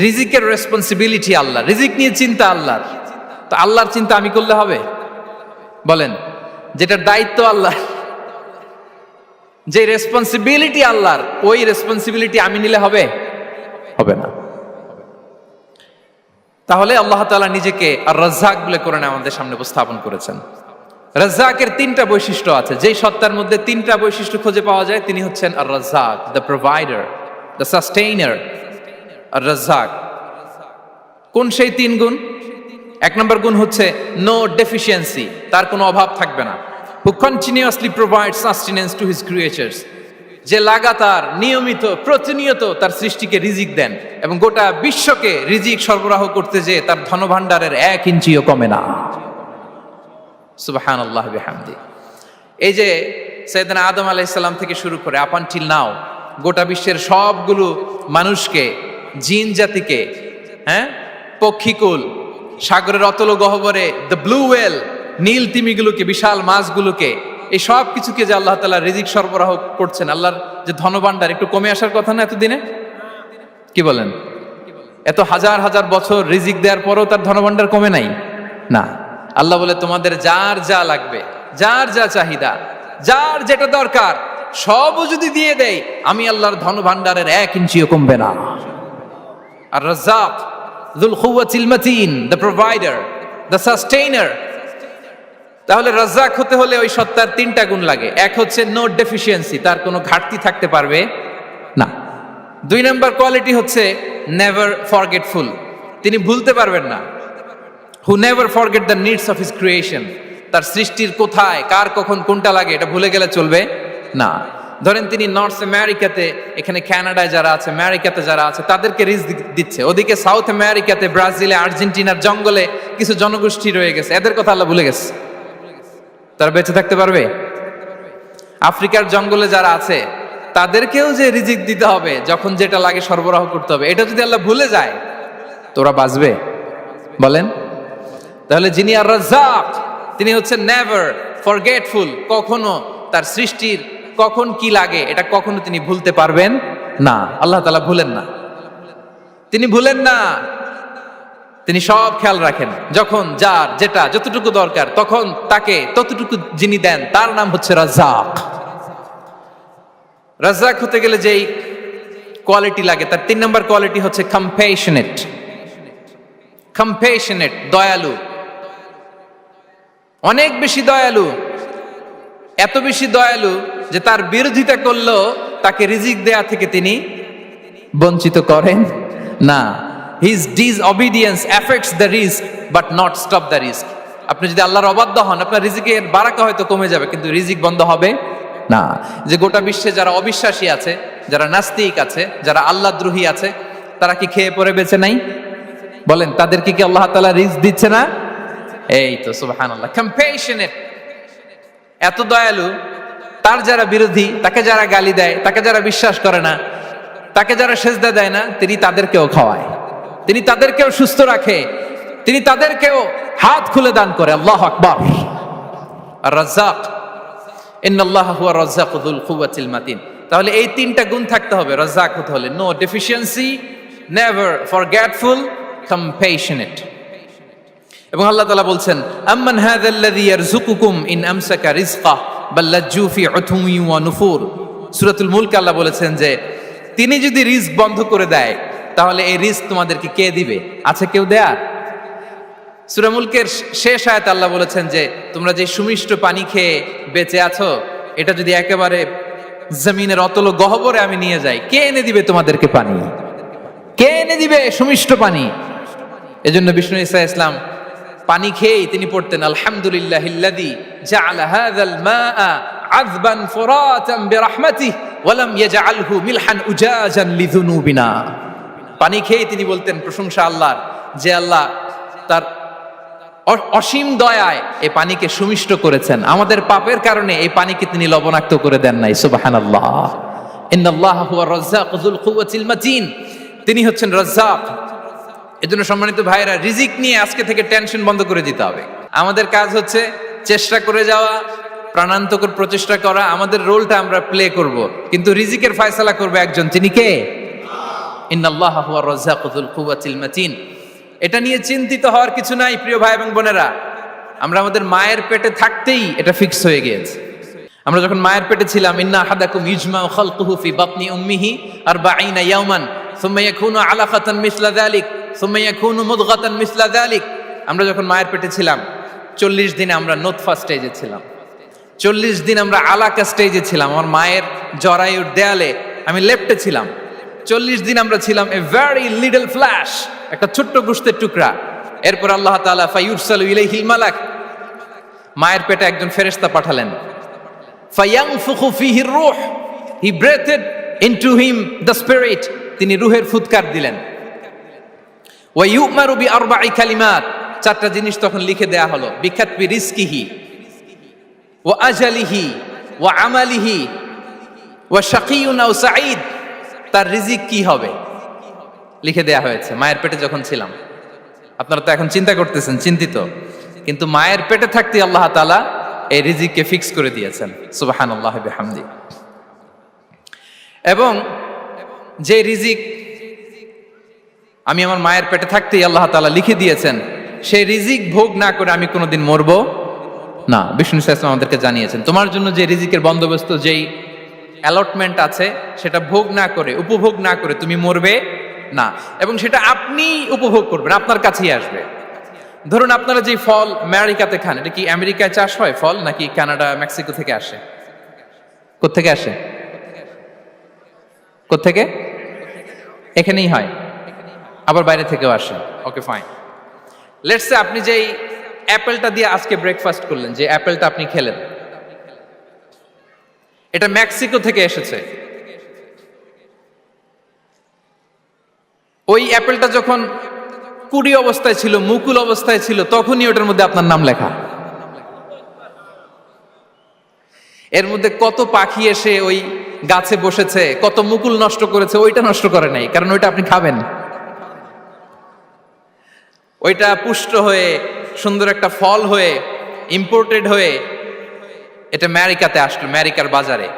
রিজিকের রেসপন্সিবিলিটি আল্লাহ, রিজিক নিয়ে চিন্তা আল্লাহর। তো আল্লাহর চিন্তা আমি করলে হবে? বলেন, যেটার দায়িত্ব আল্লাহ, যে রেসপন্সিবিলিটি আল্লাহর, ওই রেসপন্সিবিলিটি আমি নিলে হবে? হবে না। তাহলে আল্লাহ তাআলা নিজেকে আর রাজ্জাক বলে কোরআনে আমাদের সামনে উপস্থাপন করেছেন। রাজ্জাকের তিনটা বৈশিষ্ট্য আছে, যেই সত্তার মধ্যে তিনটা বৈশিষ্ট্য খুঁজে পাওয়া যায় তিনি হচ্ছেন আর রাজ্জাক, দ্য প্রোভাইডার, দ্য সাস্টেইনার। আর রাজ্জাক কোন সেই তিন গুণ? এক নম্বর গুণ হচ্ছে নো ডেফিসিয়েন্সি, তার কোনো অভাব থাকবে না। হু continuously provide sustenance to his creatures, যে লাগাতার নিয়মিত প্রতিনিয়ত তার সৃষ্টিকে রিজিক দেন এবং গোটা বিশ্বকে রিজিক সরবরাহ করতে যে তার ধনভাণ্ডারের 1 ইঞ্চিও কমে না। সুবহানাল্লাহ বিহামদি। এই যে সাইয়েদনা আদম আলাইহিস সালাম থেকে শুরু করে আপ আনটিল নাও গোটা বিশ্বের সবগুলো মানুষকে, জিন জাতিকে, পক্ষীকুল, সাগরের অতল গহ্বরে দ্য ব্লু ওয়েল, নীল তিমিগুলোকে, বিশাল মাছগুলোকে, এই সব কিছুকে যে আল্লাহ তাআলা রিজিক সরবরাহ করছেন, আল্লাহর যে ধনভাণ্ডার একটু কমে আসার কথা না এতদিনে? কি বলেন? এত হাজার হাজার বছর রিজিক দেওয়ার পরও তার ধনভাণ্ডার কমে নাই না। আল্লাহ বলে তোমাদের যার যা লাগবে, যার যা চাহিদা, যার যেটা দরকার সবও যদি দিয়ে দেই, আমি আল্লাহর ধনভাণ্ডারের 1 ইঞ্চিও কমবে না। আর Razzak যুল কুওয়াতিল মাতিন, the provider, the sustainer. তাহলে রাজ্জাক হতে হলে ওই সত্তার তিনটা গুণ লাগে। এক হচ্ছে নো ডেফিসিয়েন্সি, তার কোনো ঘাটতি থাকতে পারবে না। 2 নম্বর কোয়ালিটি হচ্ছে নেভার ফরগেটফুল, তিনি ভুলতে পারবেন না। Who never forget the needs of his creation, তার সৃষ্টির কোথায় কার কখন কোনটা লাগে এটা ভুলে গেলে চলবে না। ধরেন তিনি নর্থ আমেরিকাতে, এখানে কানাডায় যারা আছে, আমেরিকাতে যারা আছে, তাদেরকে রিজিক দিচ্ছে। ওদিকে সাউথ আমেরিকাতে, ব্রাজিলে, আর্জেন্টিনার জঙ্গলে কিছু জনগোষ্ঠী রয়ে গেছে, এদের কথা আল্লাহ ভুলে গেছে। তারা বেঁচে থাকতে পারবে? আফ্রিকার জঙ্গলে যারা আছে তাদেরকেও যে রিজিক দিতে হবে, যখন যেটা লাগে সরবরাহ করতে হবে, এটা যদি আল্লাহ ভুলে যায় তোরা বাঁচবে? বলেন। তাহলে যিনি আর রাজ্জাক তিনি হচ্ছেন নেভার ফরগেটফুল, কখনো তার সৃষ্টির কখন কি লাগে এটা কখনো তিনি ভুলতে পারবেন না। আল্লাহ তাআলা ভুলেন না, তিনি ভুলেন না, তিনি সব খেয়াল রাখেন। যখন যার যেটা যতটুকু দরকার তখন তাকে ততটুকু যিনি দেন তার নাম হচ্ছে রাজ্জাক। রাজ্জাক হতে গেলে যেই কোয়ালিটি লাগে তার 3 নম্বর কোয়ালিটি হচ্ছে কম্প্যাশনেট। কম্প্যাশনেট, দয়ালু, অনেক বেশি দয়ালু, এত বেশি দয়ালু যে তার বিরোধিতা করলেও তাকে রিজিক দেয়া থেকে তিনি বঞ্চিত করেন না। His disobedience affects the risk but not stop the risk. আপনি যদি আল্লাহর অবাধ্য হন, আপনার রিজিকের বারাকা হয়তো কমে যাবে কিন্তু রিজিক বন্ধ হবে না। যে গোটা বিশ্বে যারা অবিশ্বাসী আছে, যারা নাস্তিক আছে, যারা আল্লাহদ্রোহী আছে, তারা কি খেয়ে পরে বেঁচে নাই? বলেন, তাদেরকে কি আল্লাহ তাআলা রিজিক দিচ্ছে না? এই তো সুবহানাল্লাহ। কম্প্যাশনেট, এত দয়ালু, তার যারা বিরোধী, তাকে যারা গালি দেয়, তাকে যারা বিশ্বাস করে না, তাকে যারা সেজদা দেয় না, তিনি তাদেরকেও খাওয়ায়, তিনি তাদেরকেও সুস্থ রাখে, তিনি তাদেরকেও হাত খুলে দান করে। আল্লাহু আকবার। আর রাজ্জাক, ইন্নাল্লাহা হুয়া রাজ্জাকু যুল কুওয়াতিল মাতিন। তাহলে এই তিনটা গুণ থাকতে হবে রাজ্জাক হতে হলে: no deficiency, never forgetful, compassionate. এবং আল্লাহ তাআলা বলছেন, আম্মান হাযাল্লাযী ইয়ারযুকুকুম ইন আমসাকা রিজকাহ বাল লাজ্জু ফি উতুওয়ি ওয়া নুফুর। সূরাতুল মুলক আল্লাহ বলেছেন যে তিনি যদি রিজক বন্ধ করে দেয় তাহলে এই রিজক তোমাদেরকে কে দিবে? আছে কেউ দেয়ার? সূরা মুলকের শেষ আয়াতে আল্লাহ বলেছেন যে তোমরা যে সুমিষ্ট পানি খেয়ে বেঁচে আছো, এটা যদি একেবারে জমিনের অতল গহ্বরে আমি নিয়ে যাই, কে এনে দিবে তোমাদেরকে পানি? কে এনে দিবে সুমিষ্ট পানি? এজন্য বিষ্ণু ঈসা ইসলাম পানি খেয়েই তিনি পড়তেন, আলহামদুলিল্লাহিল্লাযী জাআলা হাযাল মাআ আযবান ফুরাতান বিরাহমাতিহি ওয়া লাম ইয়াজআলহু মিলহান উজাজান লিযুনুবিনা। পানি খেয়েই তিনি বলতেন প্রশংসা আল্লাহর, যে আল্লাহ তার অসীম দয়ায় এই পানিকে সুমিষ্ট করেছেন, আমাদের পাপের কারণে এই পানিকে তিনি লবণাক্ত করে দেন নাই। সুবহানাল্লাহ। ইন্নাল্লাহা হুয়া রাজ্জাকু যুল কুওয়াতিল মাতিন, তিনি হচ্ছেন রাজ্জাক। এজন্য সম্মানিত ভাইরা, রিজিক নিয়ে আজকে থেকে টেনশন বন্ধ করে দিতে হবে। আমাদের কাজ হচ্ছে চেষ্টা করে যাওয়া, প্রাণান্তকর প্রচেষ্টা করা, আমাদের রোলটা আমরা প্লে করব, কিন্তু রিজিকের ফয়সালা করবে একজন, তিনি কে? ইন্নাল্লাহা হুয়ার রাজ্জাকু যুল কুওয়াতিল মাতিন। এটা নিয়ে চিন্তিত হওয়ার কিছু নাই প্রিয় ভাই এবং বোনেরা। আমরা আমাদের মায়ের পেটে থাকতেই এটা ফিক্স হয়ে গিয়েছে। আমরা যখন মায়ের পেটে ছিলাম, ইন্না আহাদাকুম ইজমাউ খালকুহু ফি বাতনি উম্মিহি 40 ইয়াওমান সুম্মা ইয়াকুনু আলাকাতান মিসলা যালিক সুম্মা ইয়াকুনু মুদগাতান মিসলা যালিক। আমরা যখন মায়ের পেটে ছিলাম 40 দিনে আমরা নুতফা স্টেজে ছিলাম, 40 দিন আমরা আলাকা স্টেজে ছিলাম। আমার মায়ের জরায়ুর দেয়ালে আমি লেপ্টে ছিলাম। 40 দিন আমরা ছিলাম এ ভেরি লিটল ফ্ল্যাশ, একটা ছোট্ট গোশতের টুকরা। এরপর আল্লাহ তাআলা ফায়ুরসালু ইলাইহিল মালাক, মায়ের পেটে একজন ফেরেশতা পাঠালেন। ফায়ানফুখু ফিহির রূহ, he breathed into him the spirit, তিনি রূহের ফুৎকার দিলেন। ওয়া ইউমারু বিআরবা'i কালিমাত, 4টা জিনিস তখন লিখে দেয়া হলো। বিকাতবি রিজকিহি ওয়া আজালিহি ওয়া আমালিহি ওয়া শাকিয়ুন আও সাঈদ, তার রিজিক কি হবে লিখে দেয়া হয়েছে মায়ের পেটে যখন ছিলাম। আপনারা তো এখন চিন্তা করতেছেন, চিন্তিত, কিন্তু মায়ের পেটে থাকতে আল্লাহ তাআলা এই রিজিককে ফিক্স করে দিয়েছেন। সুবহানাল্লাহ বিহামদি। এবং যে রিজিক আমি আমার মায়ের পেটে থাকতেই আল্লাহ তাআলা লিখে দিয়েছেন, সেই রিজিক ভোগ না করে আমি কোনোদিন মরবো না। বিষ্ণু ইসলাম আমাদেরকে জানিয়েছেন, তোমার জন্য যে রিজিকের বন্দোবস্ত, যেই অ্যালটমেন্ট আছে, সেটা ভোগ না করে, উপভোগ না করে তুমি মরবে না। এবং সেটা আপনি উপভোগ করবেন, আপনার কাছেই আসবে। ধরুন আপনারা যে ফল আমেরিকাতে খান, এটা কি আমেরিকায় চাষ হয় ফল, নাকি কানাডা মেক্সিকো থেকে আসে? কোত্থেকে আসে? কোত্থেকে? এখানেই হয়, আবার বাইরে থেকেও আসে। Okay fine. লেটস সে আপনি যেই অ্যাপেলটা দিয়ে আজকে ব্রেকফাস্ট করলেন, যে অ্যাপেলটা আপনি খেলেন, এটা মেক্সিকো থেকে এসেছে। ওই অ্যাপেলটা যখন কুড়ি অবস্থায় ছিল, মুকুল অবস্থায় ছিল, তখনই ওটার মধ্যে আপনার নাম লেখা। এর মধ্যে কত পাখি এসে ওই গাছে বসেছে, কত মুকুল নষ্ট করেছে, ওইটা নষ্ট করে নাই, কারণ ওইটা আপনি খাবেন। ওইটা পুষ্ট হয়ে সুন্দর একটা ফল হয়ে ইম্পোর্টেড হয়ে এটা আমেরিকাতে আসলো, আমেরিকার বাজারে।